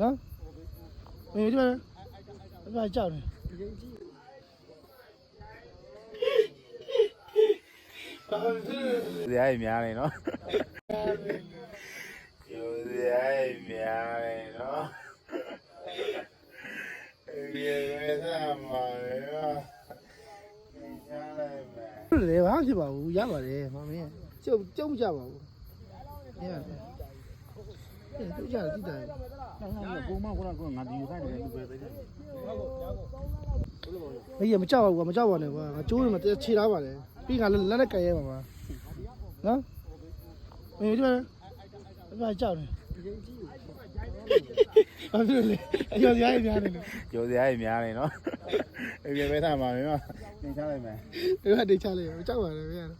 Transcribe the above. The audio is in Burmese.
နော်ဒီမှာဘာကြောက်လဲဇာတ်များနေနော်ကျိုးဇာတ်များနေနော်ဒီရဲသားမှာရောရှားလိုက်မယ်လေဘာဖြစ်ပါဘူးရပါတယ်မမင်းကျုံမကြပါဘူးရတယ်ကျုံကြတယ်ကြည့်တယ်ကိုမကငါဒီယူဆိုင်တယ်သူပဲပဲမင်းမကြောက်ဘူးကွာမကြောက်ပါနဲ့ကွာငါကျိုးနေမှာခြေထားပါလေပြီးငါလက်နဲ့ကန်ရဲပါပါနော်မင်းဒီမှာဘာကြောက်လဲဘာဖြစ်လဲအကျော်စရာကြီးများနေလို့ကျိုးဇာတ်များနေနော်ဒီရဲသားမှာရောသင်ချလိုက်မယ်ဒီကတေချလိုက်မကြောက်ပါနဲ့မင်း